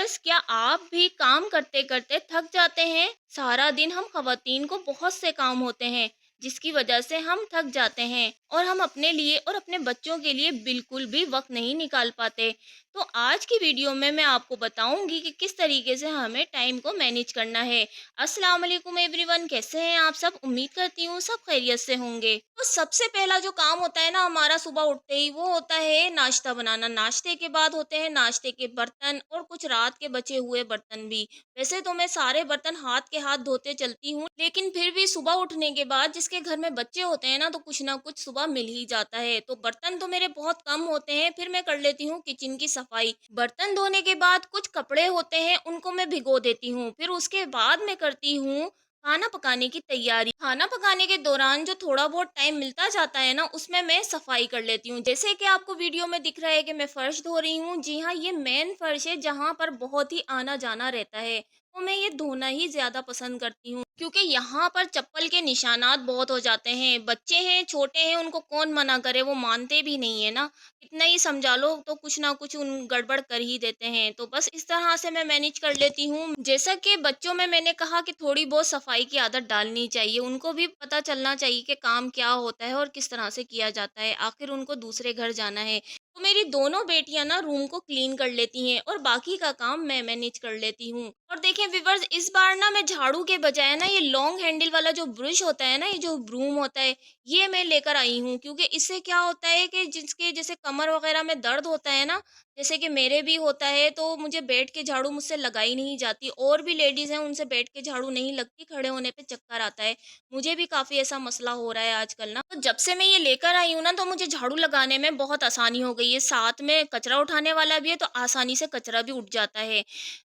Viewers, क्या आप भी काम करते-करते थक जाते हैं? सारा दिन हम ख़वातीन को बहुत से काम होते हैं, जिसकी वजह से हम थक जाते हैं और हम अपने लिए और अपने बच्चों के लिए बिल्कुल भी वक़्त नहीं निकाल पाते। तो आज की वीडियो में मैं आपको बताऊँगी कि किस तरीके से हमें टाइम को मैनेज करना है। अस्सलाम वालेकुम एवरीवन, कैसे हैं आप सब? उम्मीद करती हूँ सब खैरियत से होंगे। तो सबसे पहला जो काम होता है ना हमारा सुबह उठते ही, वो होता है नाश्ता बनाना। नाश्ते के बाद होते हैं नाश्ते के बर्तन और कुछ रात के बचे हुए बर्तन भी। वैसे तो मैं सारे बर्तन हाथ के हाथ धोते चलती हूँ, लेकिन फिर भी सुबह उठने के बाद जिसके घर में बच्चे होते हैं ना, तो कुछ ना कुछ सुबह मिल ही जाता है। तो बर्तन तो मेरे बहुत कम होते हैं, फिर मैं कर लेती हूँ किचन की सफाई। बर्तन धोने के बाद कुछ कपड़े होते हैं, उनको मैं भिगो देती हूँ। फिर उसके बाद मैं करती हूँ खाना पकाने की तैयारी। खाना पकाने के दौरान जो थोड़ा बहुत टाइम मिलता जाता है ना, उसमें मैं सफाई कर लेती हूँ। जैसे कि आपको वीडियो में दिख रहा है कि मैं फर्श धो रही हूँ। जी हाँ, ये मेन फर्श है जहाँ पर बहुत ही आना-जाना रहता है। तो मैं ये धोना ही ज़्यादा पसंद करती हूँ, क्योंकि यहाँ पर चप्पल के निशानात बहुत हो जाते हैं। बच्चे हैं, छोटे हैं, उनको कौन मना करे, वो मानते भी नहीं है ना। कितना ही समझा लो तो कुछ ना कुछ उन गड़बड़ कर ही देते हैं। तो बस इस तरह से मैं मैनेज कर लेती हूँ। जैसा कि बच्चों में मैंने कहा कि थोड़ी बहुत सफाई की आदत डालनी चाहिए। उनको भी पता चलना चाहिए कि काम क्या होता है और किस तरह से किया जाता है। आखिर उनको दूसरे घर जाना है। तो मेरी दोनों बेटियां ना रूम को क्लीन कर लेती हैं और बाकी का काम मैं मैनेज कर लेती हूँ। और देखें व्यूअर्स, इस बार ना मैं झाड़ू के बजाय ना ये लॉन्ग हैंडल वाला जो ब्रश होता है ना, ये जो ब्रूम होता है, ये मैं लेकर आई हूँ। क्योंकि इससे क्या होता है कि जिसके जैसे कमर वगैरह में दर्द होता है ना, जैसे कि मेरे भी होता है, तो मुझे बैठ के झाड़ू मुझसे लगाई नहीं जाती। और भी लेडीज़ हैं, उनसे बैठ के झाड़ू नहीं लगती, खड़े होने पे चक्कर आता है। मुझे भी काफ़ी ऐसा मसला हो रहा है आजकल ना। तो जब से मैं ये लेकर आई हूँ ना, तो मुझे झाड़ू लगाने में बहुत आसानी हो गई है। साथ में कचरा उठाने वाला भी है, तो आसानी से कचरा भी उठ जाता है।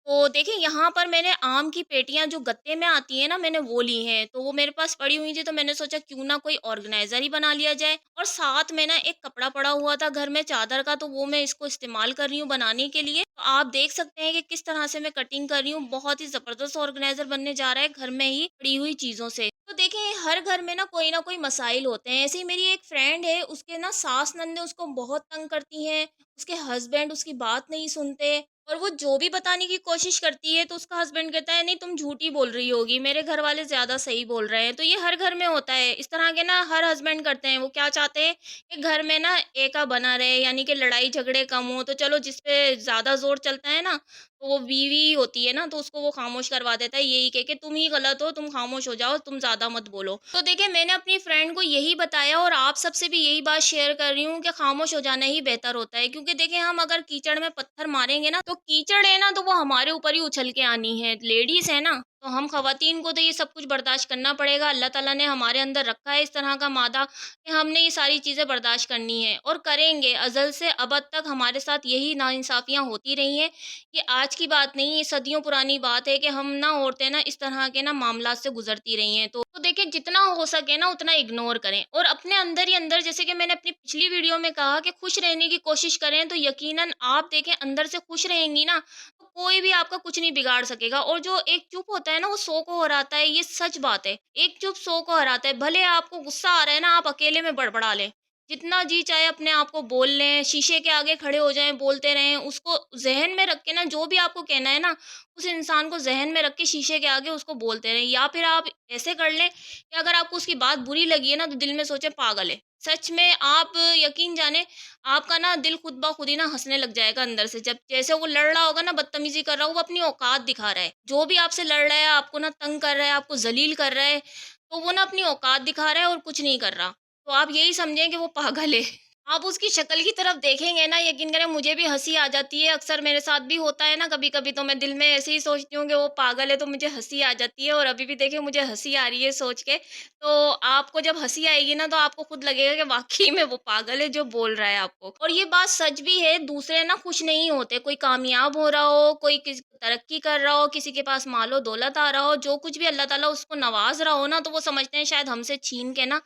तो देखिए, यहाँ पर मैंने आम की पेटियाँ जो गत्ते में आती हैं ना, मैंने वो ली हैं। तो वो मेरे पास पड़ी हुई थी, तो मैंने सोचा क्यों ना कोई ऑर्गेनाइज़र ही बना लिया जाए। और साथ में ना एक कपड़ा पड़ा हुआ था घर में चादर का, तो वो मैं इसको इस्तेमाल कर रही हूँ बनाने के लिए। तो आप देख सकते हैं कि किस तरह से मैं कटिंग कर रही हूँ। बहुत ही ज़बरदस्त ऑर्गेनाइज़र बनने जा रहा है घर में ही पड़ी हुई चीज़ों से। तो देखिए, हर घर में ना कोई मसाइल होते हैं। ऐसे ही मेरी एक फ्रेंड है, उसके ना सास-ननदें उसको बहुत तंग करती हैं। उसके हस्बैंड उसकी बात नहीं सुनते और वो जो भी बताने की कोशिश करती है, तो उसका हस्बैंड कहता है, नहीं तुम झूठी बोल रही होगी, मेरे घर वाले ज़्यादा सही बोल रहे हैं। तो ये हर घर में होता है। इस तरह के ना हर हस्बैंड करते हैं। वो क्या चाहते हैं कि घर में ना एका बना रहे, यानी कि लड़ाई झगड़े कम हो। तो चलो, जिस पे ज़्यादा ज़ोर चलता है ना, तो वो बीवी होती है ना, तो उसको वो खामोश करवा देता है, यही कह के तुम ही गलत हो, तुम खामोश हो जाओ, तुम ज़्यादा मत बोलो। तो देखिए, मैंने अपनी फ्रेंड को यही बताया और आप सबसे भी यही बात शेयर कर रही हूँ कि खामोश हो जाना ही बेहतर होता है। क्योंकि देखिए, हम अगर कीचड़ में पत्थर मारेंगे ना, तो कीचड़ है ना, तो वो हमारे ऊपर ही उछल के आनी है। लेडीज़ है ना, तो हम ख़वातीन को तो ये सब कुछ बर्दाश्त करना पड़ेगा। अल्लाह ताला ने हमारे अंदर रखा है इस तरह का मादा कि हमने ये सारी चीज़ें बर्दाश्त करनी है और करेंगे। अज़ल से अबद तक हमारे साथ यही नाइंसाफ़ियाँ होती रही हैं। ये आज की बात नहीं, ये सदियों पुरानी बात है कि हम ना औरतें ना इस तरह के ना मामलात से गुज़रती रही हैं। तो देखिए, जितना हो सके ना उतना इग्नोर करें और अपने अंदर ही अंदर, जैसे कि मैंने अपनी पिछली वीडियो में कहा, कि खुश रहने की कोशिश करें, तो यकीनन आप देखें अंदर से खुश रहेंगी ना, तो कोई भी आपका कुछ नहीं बिगाड़ सकेगा। और जो एक चुप होता है ना, वो 100 को हराता है, ये सच बात है। एक चुप 100 को हराता है। भले आपको गुस्सा आ रहा है ना, आप अकेले में बड़बड़ा लें। जितना जी चाहे अपने आप को बोल लें, शीशे के आगे खड़े हो जाएँ, बोलते रहें। उसको ज़हन में रख के ना, जो भी आपको कहना है ना, उस इंसान को ज़हन में रख के शीशे के आगे उसको बोलते रहें। या फिर आप ऐसे कर लें कि अगर आपको उसकी बात बुरी लगी है ना, तो दिल में सोचें पागल है। सच में आप यकीन जानें, आपका ना दिल खुद ब खुद ही ना हँसने लग जाएगा अंदर से। जब जैसे वो लड़ रहा होगा ना, बदतमीज़ी कर रहा होगा, वो अपनी औकात दिखा रहा है। जो भी आपसे लड़ रहा है, आपको ना तंग कर रहा है, आपको ज़लील कर रहा है, तो वो ना अपनी औकात दिखा रहा है और कुछ नहीं कर रहा। तो आप यही समझें कि वो पागल है। आप उसकी शक्ल की तरफ देखेंगे ना, यकीन करें मुझे भी हँसी आ जाती है। अक्सर मेरे साथ भी होता है ना, कभी-कभी तो मैं दिल में ऐसे ही सोचती हूँ कि वो पागल है, तो मुझे हँसी आ जाती है। और अभी भी देखिए, मुझे हँसी आ रही है सोच के। तो आपको जब हँसी आएगी ना, तो आपको खुद लगेगा कि वाक़ई में वो पागल है जो बोल रहा है आपको। और ये बात सच भी है, दूसरे ना खुश नहीं होते। कोई कामयाब हो रहा हो, कोई तरक्की कर रहा हो, किसी के पास मालो-दौलत आ रहा हो, जो कुछ भी अल्लाह ताला उसको नवाज़ रहा हो ना, तो वो समझते हैं शायद हमसे छीन के ना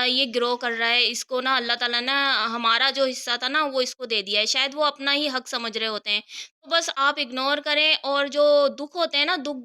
ये ग्रो कर रहा है, इसको ना अल्लाह ताला ने हमारा जो हिस्सा था ना, वो इसको दे दिया है। शायद वो अपना ही हक समझ रहे होते हैं। तो बस आप इग्नोर करें। और जो दुःख होते हैं ना, दुःख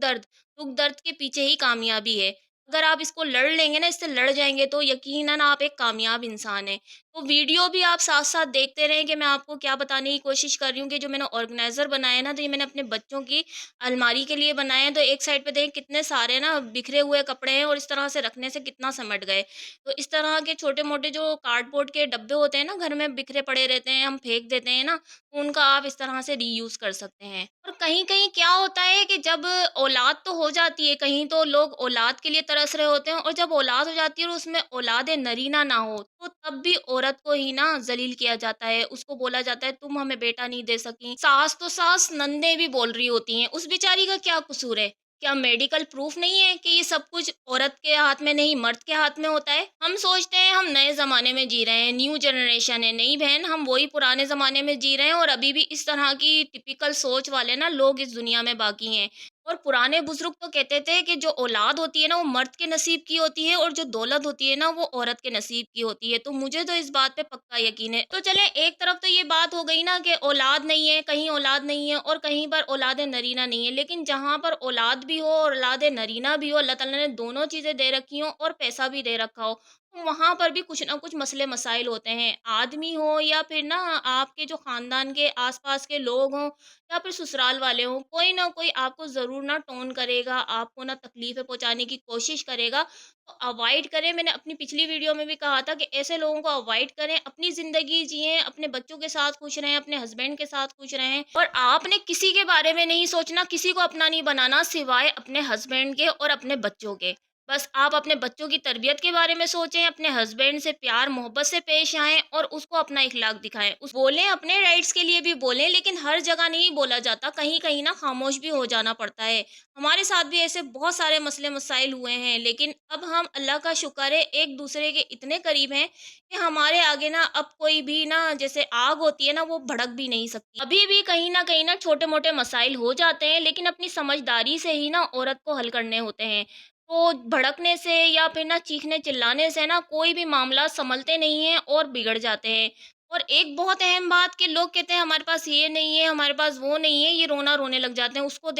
दर्द के पीछे ही कामयाबी है। अगर आप इसको लड़ लेंगे ना, इससे लड़ जाएँगे, तो यकीनन आप एक कामयाब इंसान हैं। तो वीडियो भी आप साथ-साथ देखते रहें कि मैं आपको क्या बताने की कोशिश कर रही हूँ कि जो मैंने ऑर्गेनाइज़र बनाया है ना, तो ये मैंने अपने बच्चों की अलमारी के लिए बनाए हैं। तो एक साइड पे देखें कितने सारे ना बिखरे हुए कपड़े हैं और इस तरह से रखने से कितना समेट गए। तो इस तरह के छोटे-मोटे जो कार्डबोर्ड के डब्बे होते हैं ना, घर में बिखरे पड़े रहते हैं, हम फेंक देते हैं ना, तो उनका आप इस तरह से रीयूज़ कर सकते हैं। और कहीं-कहीं क्या होता है कि जब औलाद तो हो जाती है, कहीं तो लोग औलाद के लिए तरस रहे होते हैं और जब औलाद हो जाती है और उसमें औलाद नरीना ना हो, तो तब भी औरत को ही ना ज़लील किया जाता है। उसको बोला जाता है तुम हमें बेटा नहीं दे सकीं। सास तो सास नंदे भी बोल रही होती हैं, उस बेचारी का क्या कसूर है? क्या मेडिकल प्रूफ नहीं है कि ये सब कुछ औरत के हाथ में नहीं, मर्द के हाथ में होता है? हम सोचते हैं हम नए ज़माने में जी रहे हैं, न्यू जनरेशन है। नहीं बहन, हम वही पुराने ज़माने में जी रहे हैं और अभी भी इस तरह की टिपिकल सोच वाले ना लोग इस दुनिया में बाकी हैं। और पुराने बुजुर्ग तो कहते थे कि जो औलाद होती है ना वो मर्द के नसीब की होती है और जो दौलत होती है ना वो औरत के नसीब की होती है। तो मुझे तो इस बात पे पक्का यकीन है। तो चलें, एक तरफ तो ये बात हो गई ना कि औलाद नहीं है, कहीं औलाद नहीं है और कहीं पर औलाद नरीना नहीं है। लेकिन जहाँ पर औलाद भी हो और औलाद नरीना भी हो, अल्लाह ताला ने दोनों चीज़ें दे रखी हों और पैसा भी दे रखा हो, तो वहाँ पर भी कुछ ना कुछ मसले मसाइल होते हैं। आदमी हो या फिर ना आपके जो ख़ानदान के आस-पास के लोग हों या फिर ससुराल वाले हों, कोई ना कोई आपको ज़रूर ना टोन करेगा, आपको ना तकलीफ़ें पहुँचाने की कोशिश करेगा। तो अवॉइड करें। मैंने अपनी पिछली वीडियो में भी कहा था कि ऐसे लोगों को अवॉइड करें, अपनी ज़िंदगी जिएँ, अपने बच्चों के साथ खुश रहें, अपने हस्बैंड के साथ खुश रहें और आपने किसी के बारे में नहीं सोचना, किसी को अपना नहीं बनाना सिवाय अपने हस्बैंड के और अपने बच्चों के। बस आप अपने बच्चों की तरबियत के बारे में सोचें, अपने हस्बैंड से प्यार मोहब्बत से पेश आएँ और उसको अपना इखलाक दिखाएँ। उस बोलें, अपने राइट्स के लिए भी बोलें, लेकिन हर जगह नहीं बोला जाता, कहीं-कहीं ना खामोश भी हो जाना पड़ता है। हमारे साथ भी ऐसे बहुत सारे मसले-मसाइल हुए हैं, लेकिन अब हम अल्लाह का शुक्र है एक-दूसरे के इतने करीब हैं कि हमारे आगे ना अब कोई भी ना जैसे आग होती है ना, वो भड़क भी नहीं सकती। अभी भी कहीं न कहीं ना छोटे-मोटे मसाइल हो जाते हैं, लेकिन अपनी समझदारी से ही ना औरत को हल करने होते हैं। तो भड़कने से या फिर ना चीखने-चिल्लाने से ना कोई भी मामला सँभलते नहीं हैं और बिगड़ जाते हैं। और एक बहुत अहम बात कि लोग कहते हैं हमारे पास ये नहीं है, हमारे पास वो नहीं है, ये रोना रोने लग जाते हैं। उसको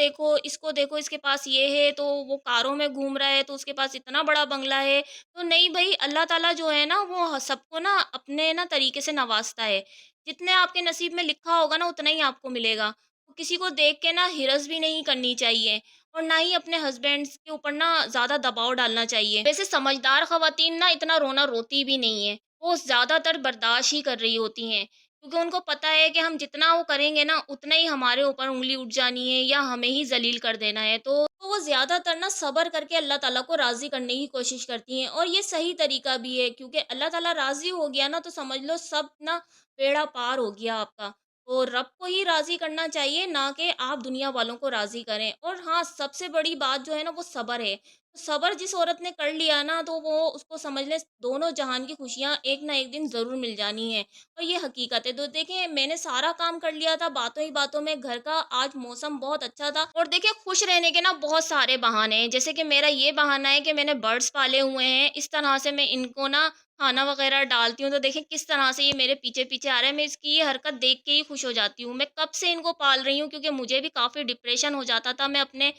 देखो इसके पास ये है, तो वो कारों में घूम रहा है, तो उसके पास इतना बड़ा बंगला है। तो नहीं भई, अल्लाह ताला जो है ना वो सबको ना अपने ना तरीके से नवाज़ता है। जितने आपके नसीब में लिखा होगा ना उतना ही आपको मिलेगा। तो किसी को देख के ना हिरस भी नहीं करनी चाहिए और ना ही अपने हस्बैंड्स के ऊपर ना ज़्यादा दबाव डालना चाहिए। वैसे समझदार ख़वातीन ना इतना रोना रोती भी नहीं है। वो ज़्यादातर बर्दाश्त ही कर रही होती हैं, क्योंकि उनको पता है कि हम जितना वो करेंगे ना, उतना ही हमारे ऊपर उँगली उठ जानी है या हमें ही ज़लील कर देना है। तो वो ज़्यादातर ना सब्र करके अल्लाह ताला को राज़ी करने की कोशिश करती हैं और ये सही तरीका भी है, क्योंकि अल्लाह ताला राज़ी हो गया ना, तो समझ लो सब ना बेड़ा पार हो गया आपका। तो रब को ही राज़ी करना चाहिए, ना कि आप दुनिया वालों को राज़ी करें। और हाँ, सबसे बड़ी बात जो है ना, वो सब्र है। सब्र जिस औरत ने कर लिया ना, तो वो उसको समझ लें दोनों जहान की खुशियाँ एक ना एक दिन ज़रूर मिल जानी है और ये हकीकत है। तो देखिए, मैंने सारा काम कर लिया था बातों ही बातों में घर का। आज मौसम बहुत अच्छा था और देखिए खुश रहने के ना बहुत सारे बहाने हैं। जैसे कि मेरा ये बहाना है कि मैंने बर्ड्स पाले हुए हैं, इस तरह से मैं इनको ना खाना वगैरह डालती हूँ, तो देखिए किस तरह से ये मेरे पीछे-पीछे आ रहा है। मैं इसकी ये हरकत देख के ही खुश हो जाती हूँ। मैं कब से इनको पाल रही हूँ, क्योंकि मुझे भी काफ़ी डिप्रेशन हो जाता था। मैं अपने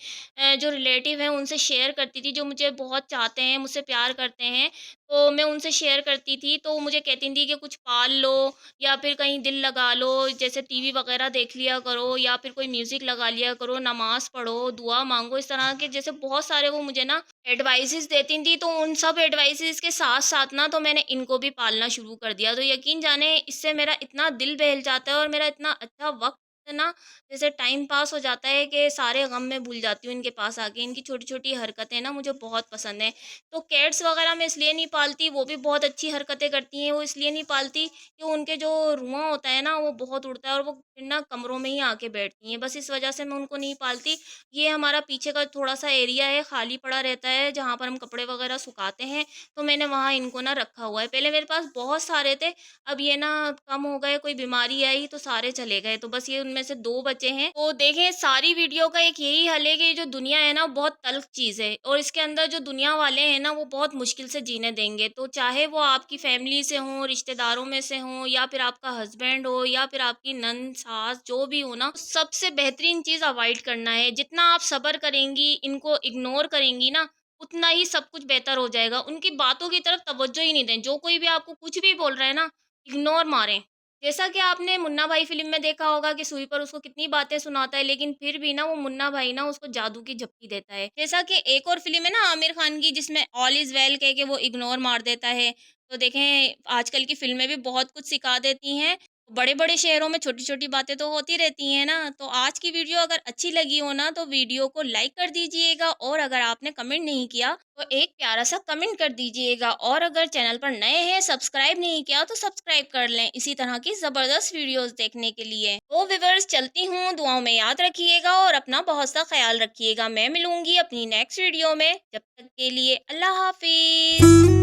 जो रिलेटिव हैं उनसे शेयर करती थी, जो मुझे बहुत चाहते हैं, मुझसे प्यार करते हैं, तो मैं उनसे शेयर करती थी, तो वो मुझे कहती थी कि कुछ पाल लो या फिर कहीं दिल लगा लो, जैसे टीवी वगैरह देख लिया करो या फिर कोई म्यूज़िक लगा लिया करो, नमाज़ पढ़ो, दुआ माँगो, इस तरह के जैसे बहुत सारे वो मुझे ना एडवाइसेज़ देती थी। तो उन सब एडवाइसेज़ के साथ-साथ ना तो मैंने इनको भी पालना शुरू कर दिया। तो यकीन जाने इससे मेरा इतना दिल बहल जाता है और मेरा इतना अच्छा वक़्त ना जैसे टाइम पास हो जाता है कि सारे गम मैं भूल जाती हूँ इनके पास आके। इनकी छोटी-छोटी हरकतें ना मुझे बहुत पसंद हैं। तो कैट्स वगैरह मैं इसलिए नहीं पालती, वो भी बहुत अच्छी हरकतें करती हैं। वो इसलिए नहीं पालती कि उनके जो रुआँ होता है ना, वो बहुत उड़ता है और वो फिर ना कमरों में ही आके बैठती हैं। बस इस वज़ह से मैं उनको नहीं पालती। ये हमारा पीछे का थोड़ा-सा एरिया है, खाली पड़ा रहता है, जहाँ पर हम कपड़े वगैरह सुखाते हैं, तो मैंने वहाँ इनको ना रखा हुआ है। पहले मेरे पास बहुत सारे थे, अब ये ना कम हो गए, कोई बीमारी आई तो सारे चले गए, तो बस ये उनमें से 2 बचे हैं। तो देखें, सारी वीडियो का एक यही हल है कि ये जो दुनिया है ना, बहुत तल्ख़ चीज़ है और इसके अंदर जो दुनिया वाले हैं ना, वो बहुत मुश्किल से जीने देंगे। तो चाहे वो आपकी फैमिली से हों, रिश्तेदारों में से हों या फिर आपका हस्बैंड हो या फिर आपकी नंद, सास जो भी हो ना, सबसे बेहतरीन चीज़ अवॉइड करना है। जितना आप सब्र करेंगी, इनको इग्नोर करेंगी ना, उतना ही सब कुछ बेहतर हो जाएगा। उनकी बातों की तरफ तवज्जो ही नहीं दें। जो कोई भी आपको कुछ भी बोल रहा है ना, इग्नोर मारें। जैसा कि आपने मुन्ना भाई फ़िल्म में देखा होगा कि सुई पर उसको कितनी बातें सुनाता है, लेकिन फिर भी ना वो मुन्ना भाई ना उसको जादू की झप्पी देता है। जैसा कि एक और फ़िल्म है ना आमिर खान की, जिसमें ऑल इज़ वेल कह के वो इग्नोर मार देता है। तो देखें, आजकल की फ़िल्में भी बहुत कुछ सिखा देती हैं। बड़े-बड़े शहरों में छोटी-छोटी बातें तो होती रहती हैं ना। तो आज की वीडियो अगर अच्छी लगी हो ना, तो वीडियो को लाइक कर दीजिएगा, और अगर आपने कमेंट नहीं किया तो एक प्यारा-सा कमेंट कर दीजिएगा, और अगर चैनल पर नए हैं, सब्सक्राइब नहीं किया तो सब्सक्राइब कर लें, इसी तरह की ज़बरदस्त वीडियोज़ देखने के लिए। तो व्यूअर्स, चलती हूँ, दुआओं में याद रखिएगा और अपना बहुत-सा ख़्याल रखिएगा। मैं मिलूँगी अपनी नेक्स्ट वीडियो में, जब तक के लिए अल्लाह हाफ़िज़।